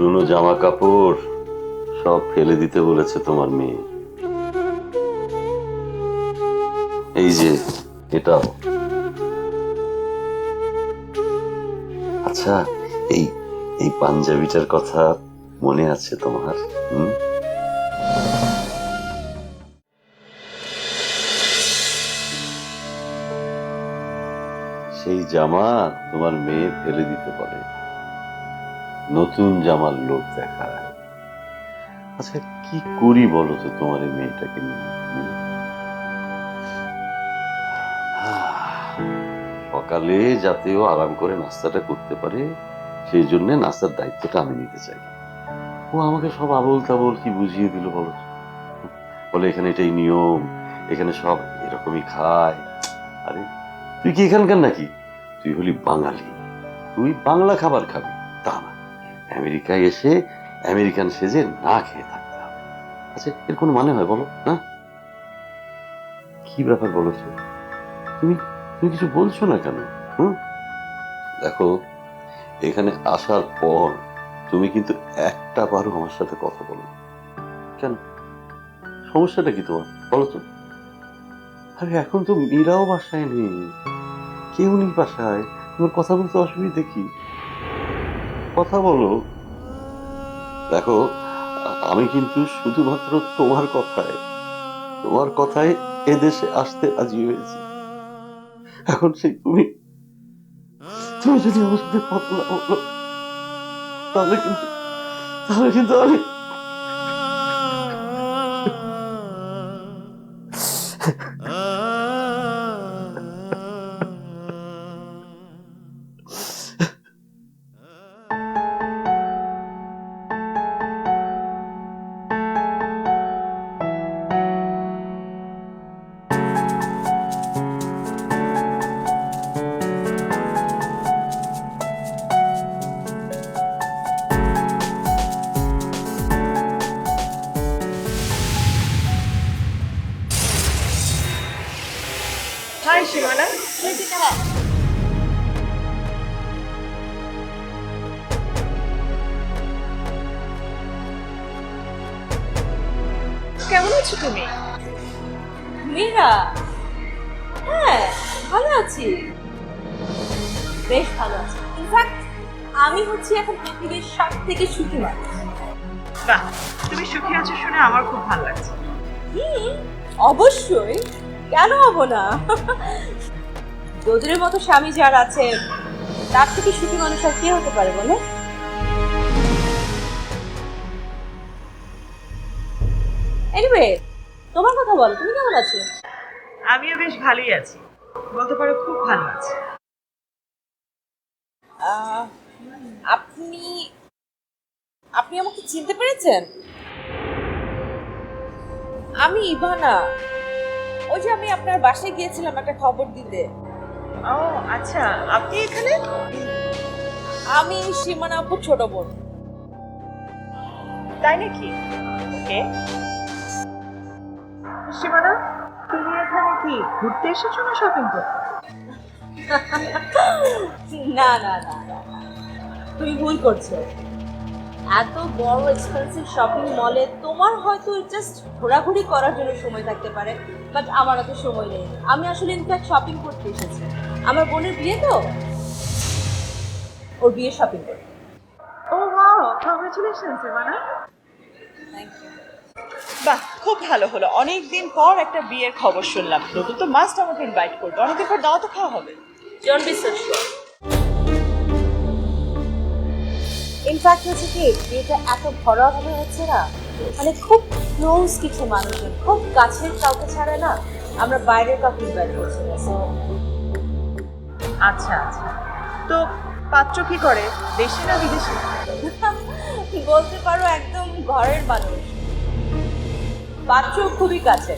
পুরনো জামা কাপড় সব ফেলে দিতে বলেছে তোমার মেয়ে। এই যে এটাও। আচ্ছা, এই এই পাঞ্জাবিটার কথা মনে আছে তোমার? সেই জামা তোমার মেয়ে ফেলে দিতে পারে, নতুন জামার লোক দেখায়। আচ্ছা, কি করি বলো তো তোমার এই মেয়েটাকে নিয়ে? সকালে যাতে ও আরাম করে নাস্তাটা করতে পারে, সেই জন্য নাস্তার দায়িত্বটা আমি নিতে চাই। ও আমাকে সব আবোল তাবোল কি বুঝিয়ে দিল বলো। বলে এখানে এটাই নিয়ম, এখানে সব এরকমই খায়। আরে তুই কি এখানকার নাকি? তুই হলি বাঙালি, তুই বাংলা খাবার খাবি, তা না আমেরিকায় এসে আমেরিকান সেজে না খেয়ে থাকতে হবে। আচ্ছা, এর কোনো মানে হয় বলো? না, কি ব্যাপার বলো তো? তুমি তুমি কিছু বলছো না কেন? দেখো, এখানে আসার পর তুমি কিন্তু একটা বারও আমার সাথে কথা বলো কেন? সমস্যাটা কি তোমার বলো তো? আরে এখন তো মীরাও বাসায় নেই, কেউ নেই বাসায়, তোমার কথা বলতে অসুবিধা কি? কথা বলো। দেখো, আমি কিন্তু শুধুমাত্র তোমার কথায় এদেশে আসতে রাজি হয়েছি। এখন সেই তুমি তুমি যদি আমার সাথে কথা না বলো, তাহলে কিন্তু আমি হাই সীমানা। কেমন আছো তুমি? মীরা, হ্যাঁ ভালো আছি, বেশ ভালো আছি। ইনফ্যাক্ট আমি হচ্ছি এখন পৃথিবীর সব থেকে সুখী মানুষ। বাহ, তুমি সুখী আছো শুনে আমার খুব ভালো লাগছে। অবশ্যই, কেন হবো না? দোদরের মতো স্বামী যার আছে, তার থেকে সুখী মানুষ আর কে হতে পারে বলো? এনিওয়ে, তোমার কথা বলো, তুমি কেমন আছো? আমিও বেশ ভালোই আছি, বলতে পারো খুব ভালো আছি। আপনি আপনি আমাকে চিনতে পেরেছেন? আমি ইভানা। ওই যে আমি আপনার বাসায় গিয়েছিলাম একটা খবর দিতে। ও আচ্ছা, আপনি এখানে? আমি সীমানা আপুর ছোট বোন। তাই নাকি? ওকে। সীমানা, তুমি এখানে কি ঘুরতে এসেছো না শপিং করতে? না না না না, তুমি ভুল করছো। এত বড় এক্সপেন্সিভ শপিং মলে তোমার হয়তো জাস্ট ঘোরাঘুরি করার জন্য সময় থাকতে পারে, বাট আমার অত সময় নেই। আমি আসলে ইনফ্যাক্ট শপিং করতে এসেছি। আমার বোনের বিয়ে তো, ওর বিয়ে শপিং করতে। ও wow, congratulations Simana. Thank you. বাহ, খুব ভালো হলো, অনেকদিন পর একটা বিয়ের খবর শুনলাম। নতুন তো মাস্ট আমাকে ইনভাইট করবে, অনেকদিন পর দাওয়াতও খাওয়া হবে। Don't be so sure. In fact হচ্ছে কি, বিয়েটা এত ঘরোয়াভাবে হচ্ছে না, মানে খুব ক্লোজ কিছু মানুষজন, খুব কাছের কাউকে ছাড়া না, আমরা বাইরের কাউকে ইনভাইট করছি না। So, আচ্ছা আচ্ছা, তো পাত্র কি করে, দেশি না বিদেশি? বলতে পারো একদম ঘরের মানুষ, পাত্র খুবই কাছে।